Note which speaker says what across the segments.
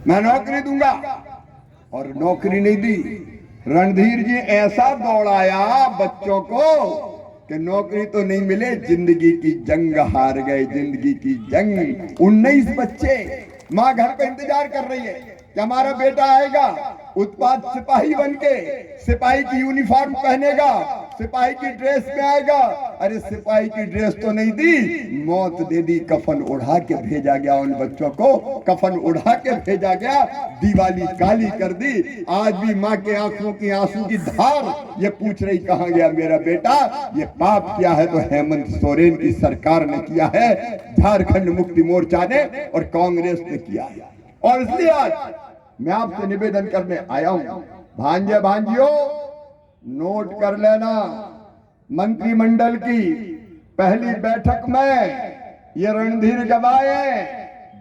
Speaker 1: मैं नौकरी दूंगा, और नौकरी नहीं दी। रणधीर जी ऐसा दौड़ाया बच्चों को कि नौकरी तो नहीं मिले, जिंदगी की जंग हार गए, जिंदगी की जंग। 19 बच्चे, माँ घर पे इंतजार कर रही है कि हमारा बेटा आएगा, उत्पाद सिपाही बनके, सिपाही की यूनिफॉर्म पहनेगा, सिपाही की ड्रेस में आएगा। अरे सिपाही की ड्रेस तो नहीं दी, मौत दे दी। कफन उड़ा के भेजा गया उन बच्चों को, कफन उड़ा के भेजा गया, दिवाली काली कर दी। आज भी माँ के आंखों की आंसू की धार ये पूछ रही कहां गया मेरा बेटा। ये पाप किया है तो हेमंत सोरेन की सरकार ने किया है, झारखंड मुक्ति मोर्चा ने और कांग्रेस ने किया है। और इसलिए आज मैं आपसे निवेदन करने आया हूं, भांजे भांजियों नोट कर लेना, मंत्रिमंडल की पहली बैठक में ये रणधीर गवाए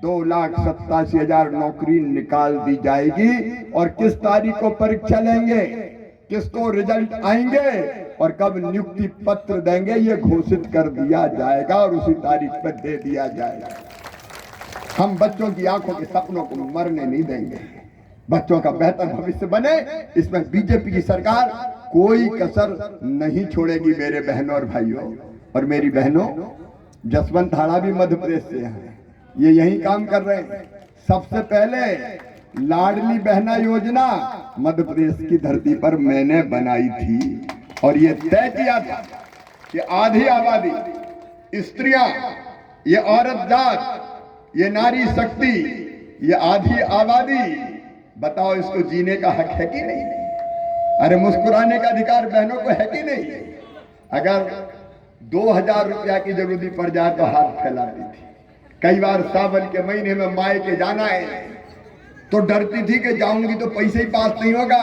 Speaker 1: 2,87,000 नौकरी निकाल दी जाएगी। और किस तारीख को परीक्षा लेंगे, किसको रिजल्ट आएंगे और कब नियुक्ति पत्र देंगे, ये घोषित कर दिया जाएगा और उसी तारीख पर दे दिया जाएगा। हम बच्चों की आंखों के सपनों को मरने नहीं देंगे, बच्चों का बेहतर भविष्य बने, इसमें बीजेपी की सरकार कोई कसर नहीं छोड़ेगी। मेरे बहनों और भाइयों और मेरी बहनों, जसवंत हाड़ा भी मध्य प्रदेश से हैं, ये यही काम कर रहे हैं। सबसे पहले लाडली बहना योजना मध्य प्रदेश की धरती पर मैंने बनाई थी और ये तय किया था कि आधी आबादी, स्त्रियां, ये औरत जात, ये नारी शक्ति, ये आधी आबादी, बताओ इसको जीने का हक है कि नहीं? अरे मुस्कुराने का अधिकार बहनों को है कि नहीं? अगर 2,000 रुपया की जरूरत पड़ जाए तो हाथ फैलाती थी। कई बार सावन के महीने में मायके जाना है तो डरती थी कि जाऊंगी तो पैसे ही पास नहीं होगा,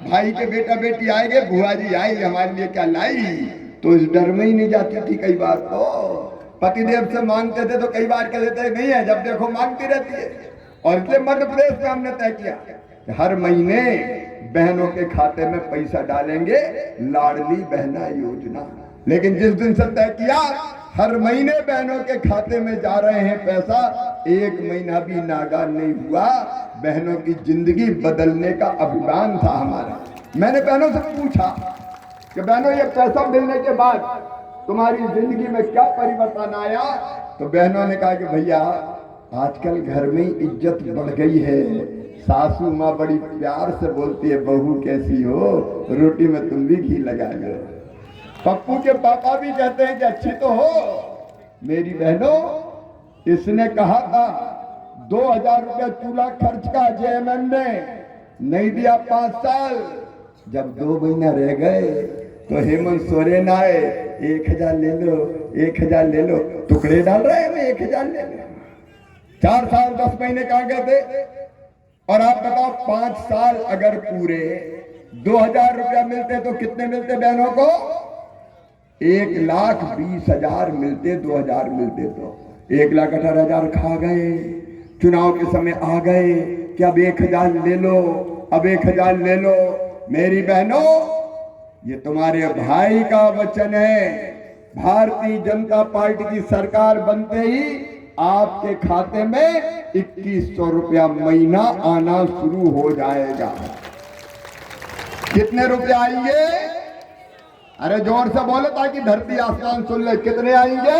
Speaker 1: भाई के बेटा बेटी आएंगे, बुआ जी आई हमारे लिए क्या लाई, तो इस डर में ही नहीं जाती थी। कई बार तो पतिदेव से मांगते थे तो कई बार कह देते नहीं है, जब देखो मांगती रहती है। और इसलिए मध्य प्रदेश में हमने तय किया कि हर महीने बहनों के खाते में पैसा डालेंगे, लाडली बहना योजना। लेकिन जिस दिन से तय किया हर महीने बहनों के खाते में जा रहे हैं पैसा, एक महीना भी नागा नहीं हुआ। बहनों की जिंदगी बदलने का अभियान था हमारा। मैंने बहनों से पूछा कि बहनों ये पैसा मिलने के बाद तुम्हारी जिंदगी में क्या परिवर्तन आया? तो बहनों ने कहा कि भैया आजकल घर में इज्जत बढ़ गई है, सासू माँ बड़ी प्यार से बोलती है बहू कैसी हो, रोटी में तुम भी घी लगा लो। पप्पू के पापा भी कहते हैं कि अच्छी तो हो। मेरी बहनों, इसने कहा था 2,000 रुपया चूल्हा खर्च का जेएमएम ने नहीं दिया 5 साल। जब 2 महीना रह गए तो हेमंत सोरेन आए, 1,000 ले लो, 1,000 ले लो। टुकड़े डाल रहे हैं, 1,000 ले लो। 4 साल 10 महीने कहाँ गए थे? और आप बताओ 5 साल अगर पूरे 2,000 रुपया मिलते तो कितने मिलते बहनों को? 1,20,000 मिलते। 2,000 मिलते तो 1,18,000 खा गए। चुनाव के समय आ गए कि अब 1,000 ले लो, अब 1,000 ले लो। मेरी बहनों, ये तुम्हारे भाई का वचन है। भारतीय जनता पार्टी की सरकार बनते ही आपके खाते में 2,100 रुपया महीना आना शुरू हो जाएगा। कितने रुपए आएंगे? अरे जोर से बोलो ताकि धरती आसमान सुन ले। कितने आएंगे?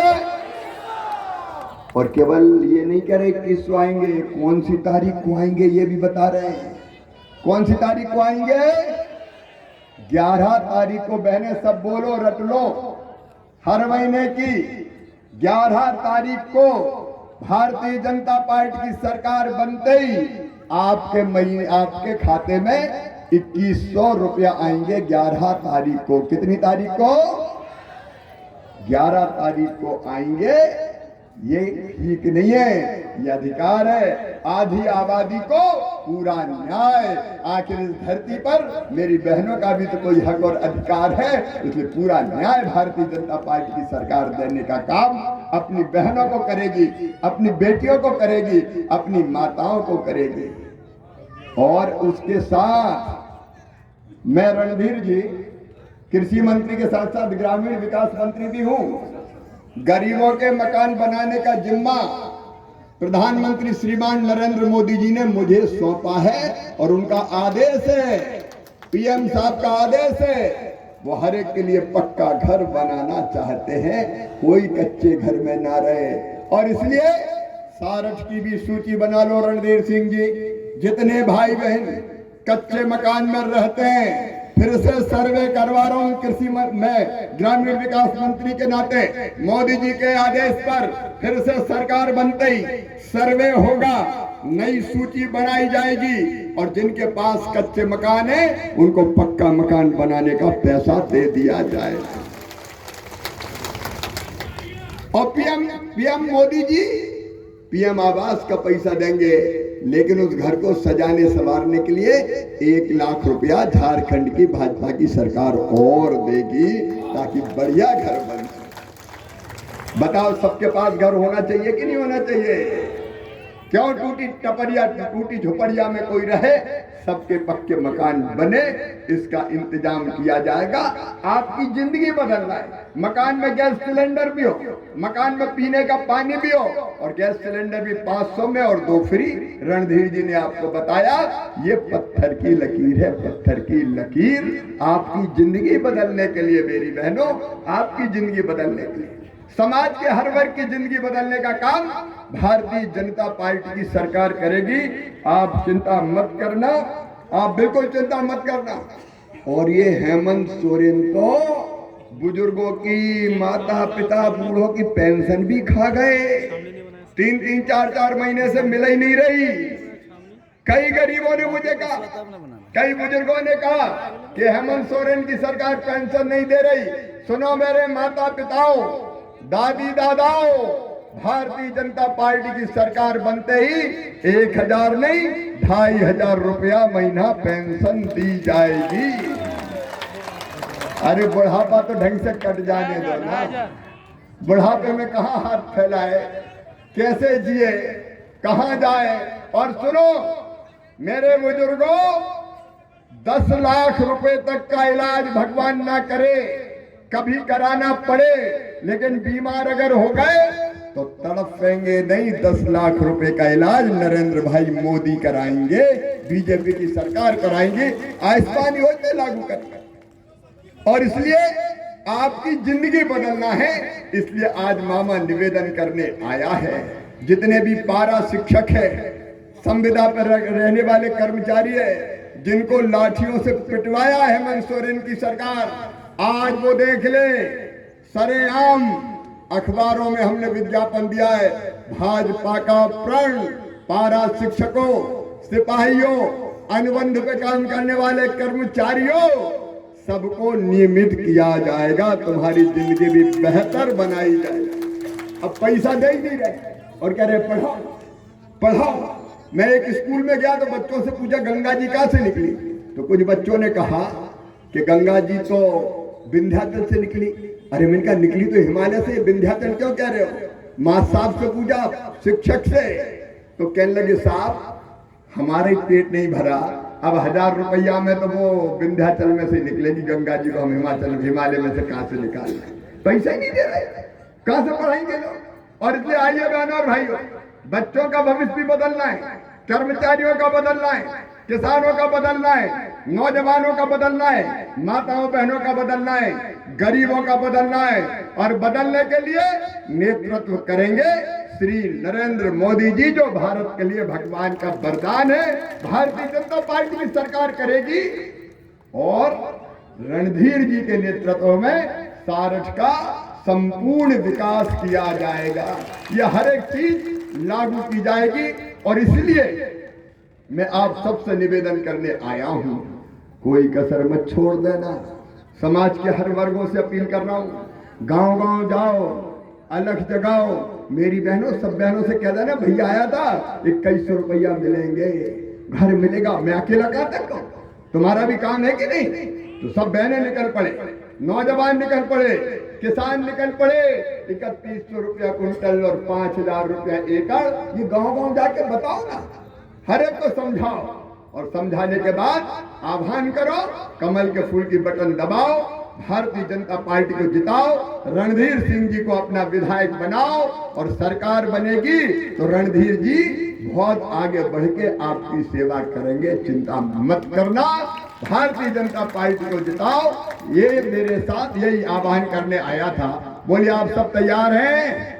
Speaker 1: और केवल ये नहीं कह रहे 21 आएंगे, कौन सी तारीख को आएंगे ये भी बता रहे हैं। कौन सी तारीख को आएंगे? 11 तारीख को। बहने सब बोलो, रट लो। हर महीने की 11 तारीख को भारतीय जनता पार्टी की सरकार बनते ही आपके खाते में 2,100 रुपया आएंगे 11 तारीख को। कितनी तारीख को? 11 तारीख को आएंगे। ये ठीक नहीं है, ये अधिकार है। आधी आबादी को पूरा न्याय। आखिर इस धरती पर मेरी बहनों का भी तो कोई हक और अधिकार है, इसलिए पूरा न्याय भारतीय जनता पार्टी की सरकार देने का काम अपनी बहनों को करेगी, अपनी बेटियों को करेगी, अपनी माताओं को करेगी। और उसके साथ मैं रणधीर जी कृषि मंत्री के साथ साथ ग्रामीण विकास मंत्री भी हूं। गरीबों के मकान बनाने का जिम्मा प्रधानमंत्री श्रीमान नरेंद्र मोदी जी ने मुझे सौंपा है और उनका आदेश है, पीएम साहब का आदेश है, वो हर एक के लिए पक्का घर बनाना चाहते हैं, कोई कच्चे घर में ना रहे। और इसलिए सारठ की भी सूची बना लो रणधीर सिंह जी, जितने भाई बहन कच्चे मकान में रहते हैं, फिर से सर्वे करवा रहा हूं कृषि में ग्रामीण विकास मंत्री के नाते, मोदी जी के आदेश पर फिर से सरकार बनते ही सर्वे होगा, नई सूची बनाई जाएगी और जिनके पास कच्चे मकान है उनको पक्का मकान बनाने का पैसा दे दिया जाएगा। और पीएम मोदी जी पीएम आवास का पैसा देंगे, लेकिन उस घर को सजाने संवारने के लिए 1 लाख रुपया झारखंड की भाजपा की सरकार और देगी ताकि बढ़िया घर बन सके। बताओ, सबके पास घर होना चाहिए कि नहीं होना चाहिए? क्यों टूटी टपरिया टूटी झोपड़िया में कोई रहे, सबके पक्के मकान बने, इसका इंतजाम किया जाएगा। आपकी जिंदगी बदलना है, मकान में गैस सिलेंडर भी हो, मकान में पीने का पानी भी हो और गैस सिलेंडर भी 500 में और 2 फ्री। रणधीर जी ने आपको बताया ये पत्थर की लकीर है, पत्थर की लकीर आपकी जिंदगी बदलने के लिए, मेरी बहनों, आपकी जिंदगी बदलने के लिए, समाज के हर वर्ग की जिंदगी बदलने का काम भारतीय जनता पार्टी की सरकार करेगी। आप चिंता मत करना, आप बिल्कुल चिंता मत करना। और ये हेमंत सोरेन तो बुजुर्गों की, माता पिता बूढ़ों की पेंशन भी खा गए, 3-3, 4-4 महीने से मिल ही नहीं रही। कई गरीबों ने मुझे कहा, कई बुजुर्गों ने कहा कि हेमंत सोरेन की सरकार पेंशन नहीं दे रही। सुनो मेरे माता पिताओं, दादी दादाओं, भारतीय जनता पार्टी की सरकार बनते ही 1000 नहीं 2500 रुपया महीना पेंशन दी जाएगी। अरे बुढ़ापा तो ढंग से कट जाने दो ना, बुढ़ापे में कहाँ हाथ फैलाए, कैसे जिए, कहाँ जाए। और सुनो मेरे बुजुर्गों, 10 लाख रुपए तक का इलाज भगवान ना करे, कभी कराना पड़े, लेकिन बीमार अगर हो गए तो तड़पेंगे नहीं। 10 लाख रुपए का इलाज नरेंद्र भाई मोदी कराएंगे, बीजेपी की सरकार कराएंगे, आयुष्मान योजना लागू करेंगे। और इसलिए आपकी जिंदगी बदलना है, इसलिए आज मामा निवेदन करने आया है। जितने भी पारा शिक्षक है, संविदा पर रहने वाले कर्मचारी है, जिनको लाठियों से पिटवाया हेमंत सोरेन की सरकार, आज वो देख ले, सरेआम अखबारों में हमने विज्ञापन दिया है, भाजपा का प्रण पारा शिक्षकों, सिपाहियों, अनुबंध पे काम करने वाले कर्मचारियों, सबको नियमित किया जाएगा, तुम्हारी जिंदगी भी बेहतर बनाई जाएगी। अब पैसा दे ही नहीं रहे और कह रहे पढ़ाओ पढ़ाओ। मैं एक स्कूल में गया तो बच्चों से पूछा गंगा जी कहां से निकली, तो कुछ बच्चों ने कहा कि गंगा जी तो विंध्याचल से निकली। अरे मैंने कहा निकली तो हिमालय से, विंध्याचल क्यों कह रहे हो? मां साहब से पूछा, शिक्षक से, तो कहने लगे साहब हमारे पेट नहीं भरा, अब 1000 रुपया में तो वो विंध्याचल में से निकलेगी, गंगा जी को हम हिमालय में से कहां से निकालें? पैसा ही नहीं दे रहे, कहां से पढ़ाएंगे लोग? और इसलिए आइए बहनों और भाइयों, बच्चों का भविष्य भी बदलना है, कर्मचारियों का बदलना है, किसानों का बदलना है, नौजवानों का बदलना है, माताओं बहनों का बदलना है, गरीबों का बदलना है। और बदलने के लिए नेतृत्व करेंगे श्री नरेंद्र मोदी जी, जो भारत के लिए भगवान का वरदान है। भारतीय जनता पार्टी की सरकार करेगी और रणधीर जी के नेतृत्व में सारठ का संपूर्ण विकास किया जाएगा। यह हर एक चीज लागू की जाएगी। और इसलिए मैं आप सबसे निवेदन करने आया हूं, कोई कसर मत छोड़ देना। समाज के हर वर्गों से अपील कर रहा हूं, गांव-गांव जाओ, अलख जगाओ। मेरी बहनों, सब बहनों से कह देना भैया आया था, 2100 रुपया मिलेंगे, घर मिलेगा। मैं अकेला कहां तक कहूं, तुम्हारा भी काम है कि नहीं? तो सब बहनें निकल पड़े, नौजवान निकल पड़े, किसान निकल पड़े। 3100 रुपया कुंटल और 5000 रुपया एकड़, ये गांव-गांव जाके बताओ ना, हर एक को समझाओ। और समझाने के बाद आह्वान करो, कमल के फूल की बटन दबाओ, भारतीय जनता पार्टी को जिताओ, रणधीर सिंह जी को अपना विधायक बनाओ और सरकार बनेगी तो रणधीर जी बहुत आगे बढ़ के आपकी सेवा करेंगे, चिंता मत करना। भारतीय जनता पार्टी को जिताओ, ये मेरे साथ यही आह्वान करने आया था। बोलिए आप सब तैयार हैं?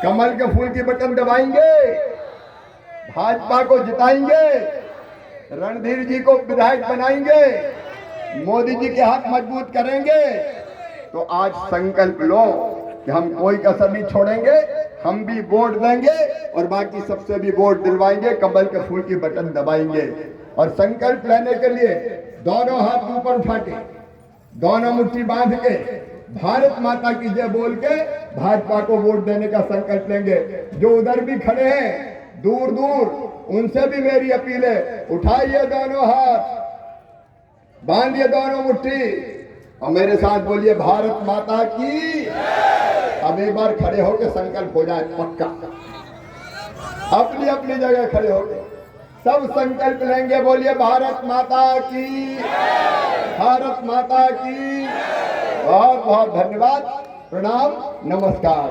Speaker 1: कमल के फूल की बटन दबाएंगे, भाजपा को जिताएंगे, रणधीर जी को विधायक बनाएंगे, मोदी जी के हाथ मजबूत करेंगे। तो आज संकल्प लो कि हम कोई कसर नहीं छोड़ेंगे, हम भी वोट देंगे और बाकी सबसे भी वोट दिलवाएंगे, कमल के फूल की बटन दबाएंगे। और संकल्प लेने के लिए दोनों हाथ ऊपर उठा के, दोनों मुट्ठी बांध के, भारत माता की जय बोल के भाजपा को वोट देने का संकल्प लेंगे। जो उधर भी खड़े हैं दूर दूर, उनसे भी मेरी अपील है, उठाइए दोनों हाथ, बांधिए दोनों मुट्ठी और मेरे साथ बोलिए भारत माता की। अब एक बार खड़े होकर संकल्प हो जाए पक्का, अपनी अपनी जगह खड़े होकर सब संकल्प लेंगे। बोलिए भारत माता की, भारत माता की। बहुत बहुत धन्यवाद, प्रणाम, नमस्कार।